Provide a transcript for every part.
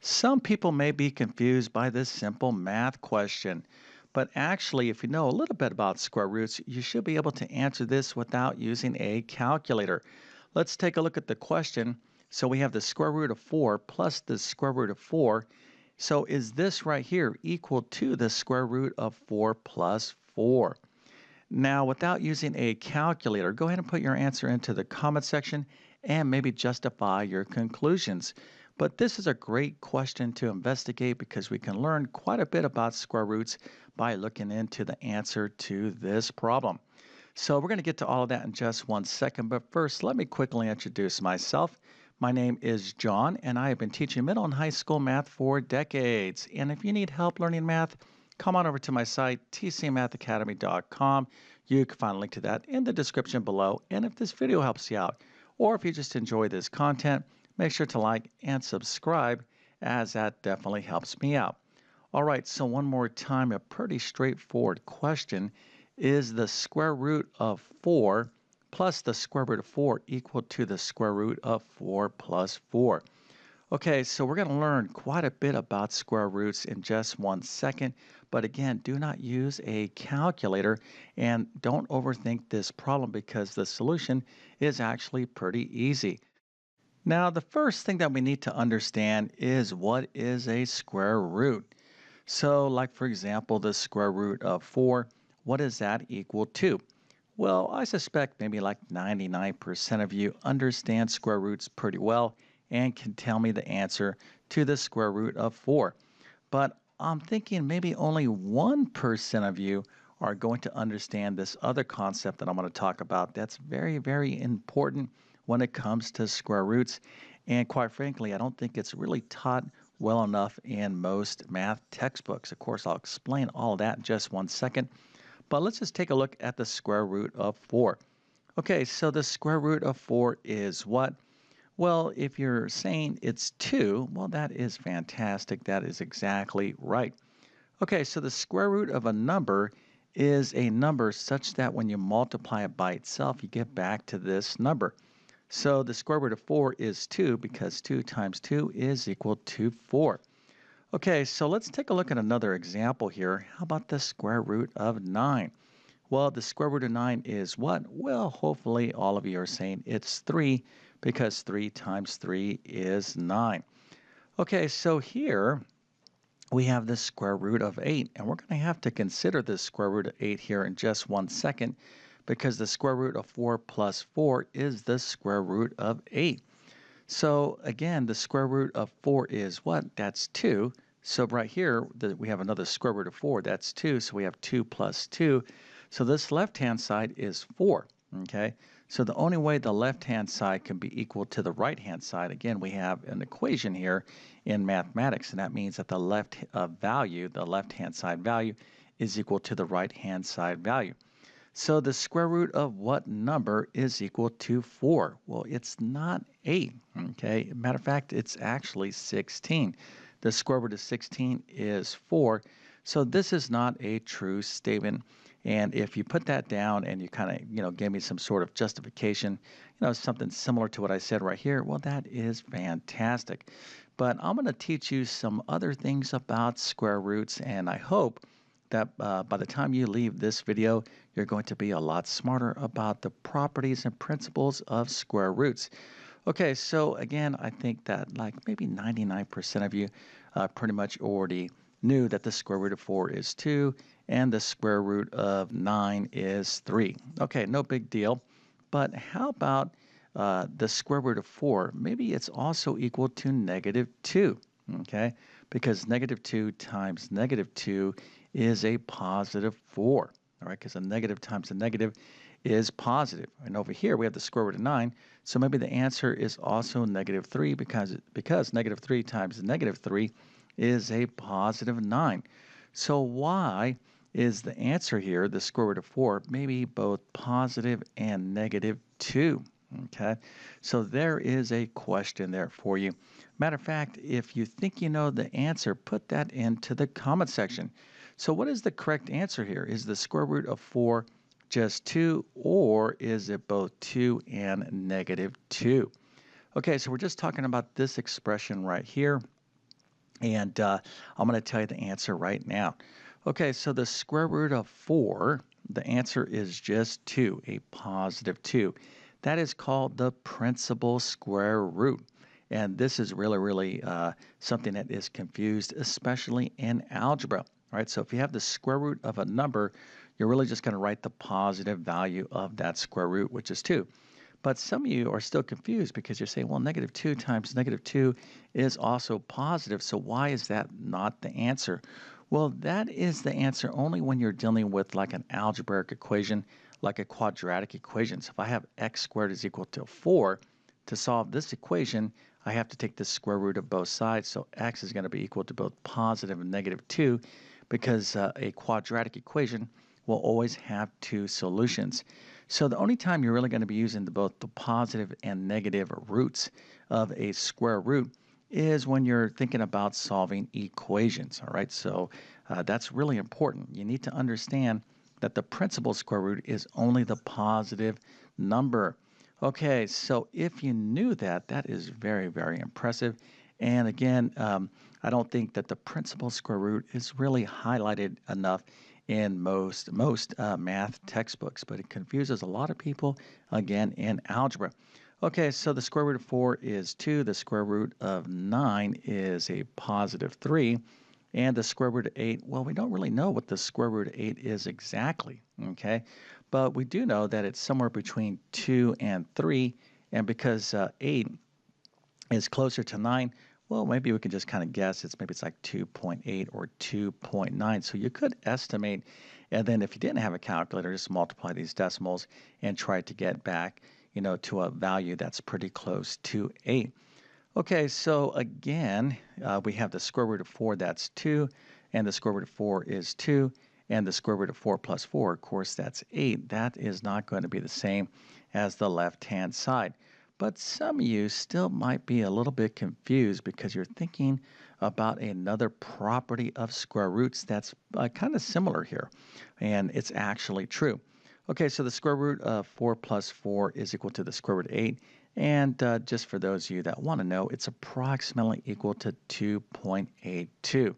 Some people may be confused by this simple math question, but actually, if you know a little bit about square roots, you should be able to answer this without using a calculator. Let's take a look at the question. So we have the square root of 4 plus the square root of 4. So is this right here equal to the square root of 4 plus 4? Now, without using a calculator, go ahead and put your answer into the comment section and maybe justify your conclusions. But this is a great question to investigate because we can learn quite a bit about square roots by looking into the answer to this problem. So we're going to get to all of that in just one second, but first let me quickly introduce myself. My name is John, and I have been teaching middle and high school math for decades. And if you need help learning math, come on over to my site, tcmathacademy.com. You can find a link to that in the description below. And if this video helps you out, or if you just enjoy this content, make sure to like and subscribe, as that definitely helps me out. All right, so one more time, a pretty straightforward question. Is the square root of 4 plus the square root of 4 equal to the square root of 4 plus 4? Okay, so we're going to learn quite a bit about square roots in just one second, but again, do not use a calculator and don't overthink this problem because the solution is actually pretty easy. Now, the first thing that we need to understand is what is a square root. So, like for example, the square root of 4, what is that equal to? Well, I suspect maybe like 99% of you understand square roots pretty well and can tell me the answer to the square root of 4. But I'm thinking maybe only 1% of you are going to understand this other concept that I'm going to talk about that's very, very important when it comes to square roots. And quite frankly, I don't think it's really taught well enough in most math textbooks. Of course, I'll explain all of that in just one second. But let's just take a look at the square root of 4. Okay, so the square root of 4 is what? Well, if you're saying it's 2, well, that is fantastic. That is exactly right. Okay, so the square root of a number is a number such that when you multiply it by itself, you get back to this number. So the square root of 4 is 2 because 2 times 2 is equal to 4. Okay, so let's take a look at another example here. How about the square root of 9? Well, the square root of 9 is what? Well, hopefully all of you are saying it's 3 because 3 times 3 is 9. Okay, so here we have the square root of 8, and we're going to have to consider the square root of 8 here in just one second because the square root of 4 plus 4 is the square root of 8. So again, the square root of 4 is what? That's 2. So right here, we have another square root of 4. That's 2. So we have 2 plus 2. So this left-hand side is 4. Okay? So the only way the left-hand side can be equal to the right-hand side, again, we have an equation here in mathematics, and that means that the the left-hand side value, is equal to the right-hand side value. So the square root of what number is equal to 4? Well, it's not 8, okay? Matter of fact, it's actually 16. The square root of 16 is 4. So this is not a true statement. And if you put that down and you kind of, give me some sort of justification, something similar to what I said right here, well, that is fantastic. But I'm going to teach you some other things about square roots, and I hope that by the time you leave this video, you're going to be a lot smarter about the properties and principles of square roots. Okay, so again, I think that like maybe 99% of you pretty much already knew that the square root of 4 is 2 and the square root of 9 is 3. Okay, no big deal. But how about the square root of 4? Maybe it's also equal to negative 2, okay? Because negative 2 times negative 2 is a positive 4, all right? Because a negative times a negative is positive. And over here, we have the square root of 9, so maybe the answer is also negative 3 because negative 3 times negative 3 is a positive 9. So why is the answer here, the square root of 4, maybe both positive and negative 2? Okay, so there is a question there for you. Matter of fact, if you think you know the answer, put that into the comment section. So what is the correct answer here? Is the square root of 4 just 2, or is it both 2 and negative 2? Okay, so we're just talking about this expression right here. And I'm going to tell you the answer right now. Okay, so the square root of 4, the answer is just 2, a positive 2. That is called the principal square root. And this is really something that is confused, especially in algebra. All right, so if you have the square root of a number, you're really just going to write the positive value of that square root, which is 2. But some of you are still confused because you're saying, well, negative 2 times negative 2 is also positive. So why is that not the answer? Well, that is the answer only when you're dealing with like an algebraic equation, like a quadratic equation. So if I have x squared is equal to 4, to solve this equation, I have to take the square root of both sides. So x is going to be equal to both positive and negative 2 because a quadratic equation will always have two solutions. So the only time you're really going to be using both the positive and negative roots of a square root is when you're thinking about solving equations. All right, so that's really important. You need to understand that the principal square root is only the positive number. Okay, so if you knew that, that is very impressive. And again, I don't think that the principal square root is really highlighted enough in most math textbooks, but it confuses a lot of people again in algebra. Okay, so the square root of 4 is 2, the square root of 9 is a positive 3, and the square root of 8, well, we don't really know what the square root of 8 is exactly, okay? But we do know that it's somewhere between 2 and 3, and because 8 is closer to 9, well, maybe we can just kind of guess maybe it's like 2.8 or 2.9. So you could estimate, and then if you didn't have a calculator, just multiply these decimals and try to get back, to a value that's pretty close to 8. Okay, so again, we have the square root of 4, that's 2, and the square root of 4 is 2, and the square root of 4 plus 4, of course, that's 8. That is not going to be the same as the left-hand side. But some of you still might be a little bit confused because you're thinking about another property of square roots that's kind of similar here, and it's actually true. Okay, so the square root of 4 plus 4 is equal to the square root of 8. And just for those of you that want to know, it's approximately equal to 2.82.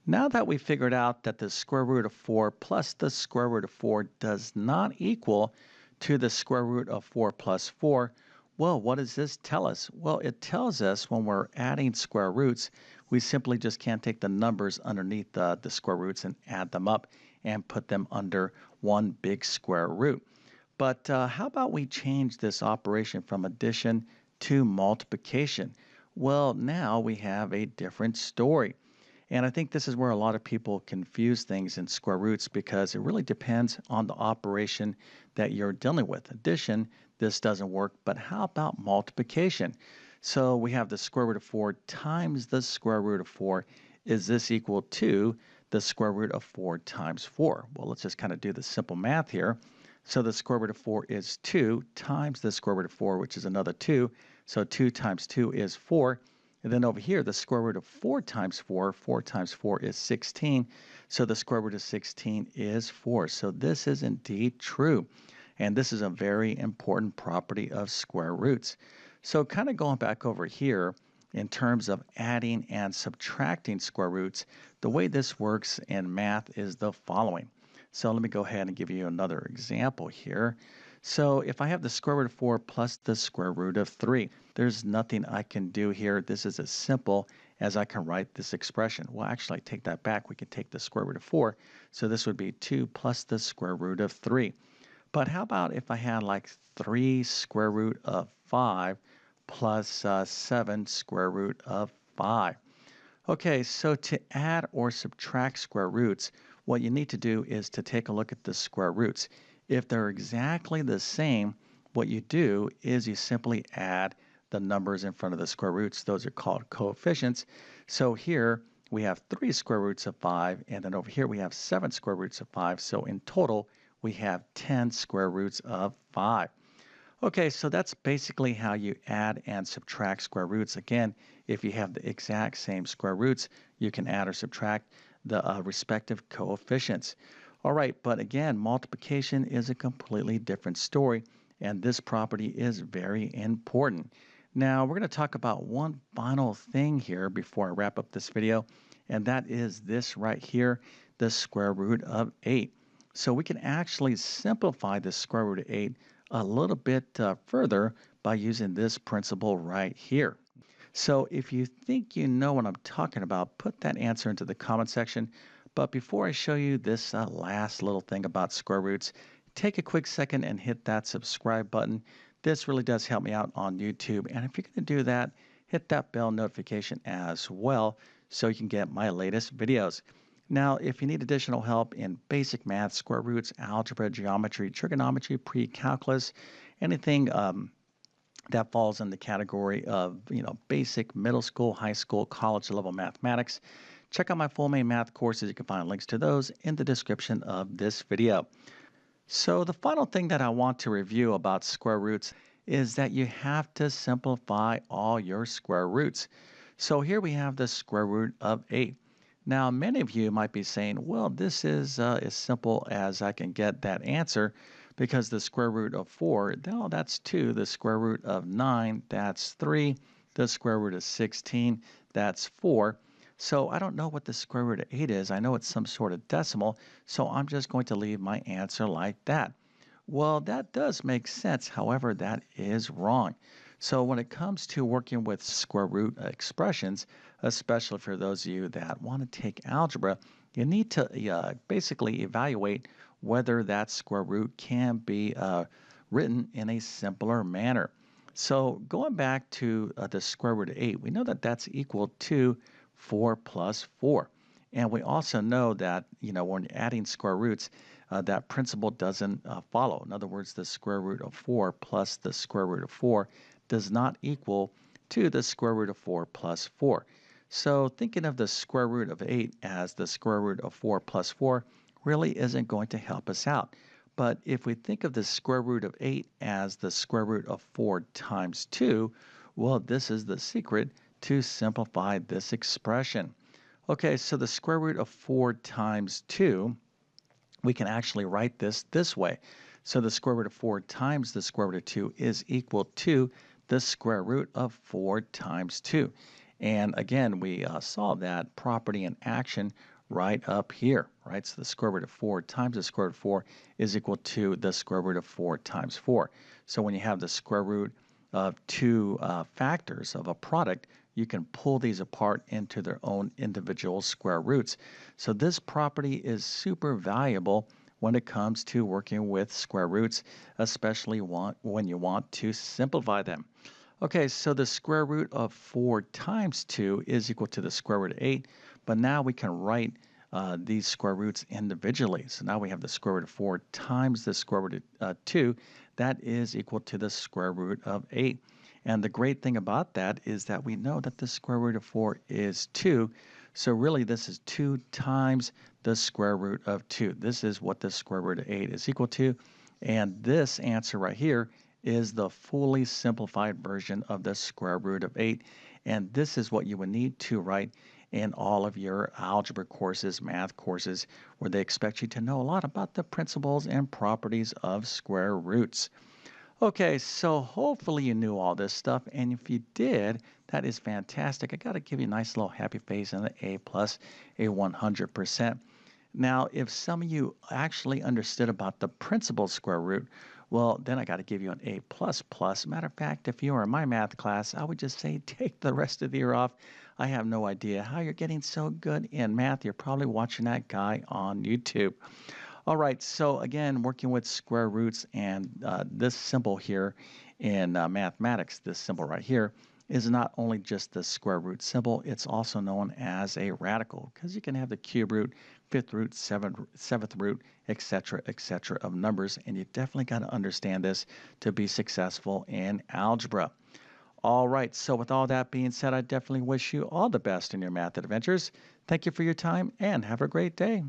Now that we figured out that the square root of 4 plus the square root of 4 does not equal to the square root of 4 plus 4, well, what does this tell us? Well, it tells us when we're adding square roots, we simply just can't take the numbers underneath the square roots and add them up and put them under one big square root. But how about we change this operation from addition to multiplication? Well, now we have a different story. And I think this is where a lot of people confuse things in square roots because it really depends on the operation that you're dealing with. Addition, this doesn't work, but how about multiplication? So we have the square root of 4 times the square root of 4. Is this equal to the square root of 4 times 4? Well, let's just kind of do the simple math here. So the square root of 4 is 2 times the square root of 4, which is another 2. So 2 times 2 is 4. And then over here, the square root of 4 times 4 times 4 is 16. So the square root of 16 is 4. So this is indeed true. And this is a very important property of square roots. So kind of going back over here, in terms of adding and subtracting square roots, the way this works in math is the following. So let me go ahead and give you another example here. So if I have the square root of 4 plus the square root of 3, there's nothing I can do here. This is as simple as I can write this expression. Well, actually, I take that back. We can take the square root of 4. So this would be 2 plus the square root of 3. But how about if I had like 3 square root of 5 plus 7 square root of 5? Okay, so to add or subtract square roots, what you need to do is to take a look at the square roots. If they're exactly the same, what you do is you simply add the numbers in front of the square roots. Those are called coefficients. So here we have 3 square roots of 5, and then over here we have 7 square roots of 5. So in total, we have 10 square roots of 5. Okay, so that's basically how you add and subtract square roots. Again, if you have the exact same square roots, you can add or subtract the respective coefficients. All right, but again, multiplication is a completely different story, and this property is very important. Now, we're going to talk about one final thing here before I wrap up this video, and that is this right here, the square root of 8. So we can actually simplify the square root of 8 a little bit further by using this principle right here. So if you think you know what I'm talking about, put that answer into the comment section. But before I show you this last little thing about square roots, take a quick second and hit that subscribe button. This really does help me out on YouTube. And if you're going to do that, hit that bell notification as well so you can get my latest videos. Now, if you need additional help in basic math, square roots, algebra, geometry, trigonometry, pre-calculus, anything that falls in the category of, basic middle school, high school, college level mathematics. Check out my full main math courses. You can find links to those in the description of this video. So the final thing that I want to review about square roots is that you have to simplify all your square roots. So here we have the square root of 8. Now, many of you might be saying, well, this is as simple as I can get that answer because the square root of 4, no, that's 2. The square root of 9, that's 3. The square root of 16, that's 4. So I don't know what the square root of 8 is. I know it's some sort of decimal, so I'm just going to leave my answer like that. Well, that does make sense. However, that is wrong. So when it comes to working with square root expressions, especially for those of you that want to take algebra, you need to basically evaluate whether that square root can be written in a simpler manner. So going back to the square root of 8, we know that that's equal to 4 plus 4. And we also know that, when adding square roots, that principle doesn't follow. In other words, the square root of 4 plus the square root of 4 does not equal to the square root of 4 plus 4. So thinking of the square root of 8 as the square root of 4 plus 4 really isn't going to help us out. But if we think of the square root of 8 as the square root of 4 times 2, well, this is the secret to simplify this expression. Okay, so the square root of 4 times 2, we can actually write this way. So the square root of 4 times the square root of 2 is equal to the square root of 4 times 2. And again, we saw that property in action right up here, right? So the square root of 4 times the square root of 4 is equal to the square root of 4 times 4. So when you have the square root of two factors of a product, you can pull these apart into their own individual square roots. So this property is super valuable when it comes to working with square roots, especially when you want to simplify them. Okay, so the square root of 4 times 2 is equal to the square root of 8, but now we can write these square roots individually. So now we have the square root of 4 times the square root of 2. That is equal to the square root of 8. And the great thing about that is that we know that the square root of 4 is 2. So really this is 2 times the square root of 2. This is what the square root of 8 is equal to. And this answer right here is the fully simplified version of the square root of 8. And this is what you would need to write in all of your algebra courses, math courses, where they expect you to know a lot about the principles and properties of square roots. Okay, so hopefully you knew all this stuff, and if you did, that is fantastic. I got to give you a nice little happy face and an A plus, a 100%. Now, if some of you actually understood about the principal square root, well, then I got to give you an A plus plus. Matter of fact, if you were in my math class, I would just say take the rest of the year off. I have no idea how you're getting so good in math. You're probably watching that guy on YouTube. All right, so again, working with square roots and this symbol here in mathematics, this symbol right here, is not only just the square root symbol, it's also known as a radical because you can have the cube root, fifth root, seventh root, etc., etc. of numbers, and you definitely got to understand this to be successful in algebra. All right, so with all that being said, I definitely wish you all the best in your math adventures. Thank you for your time and have a great day.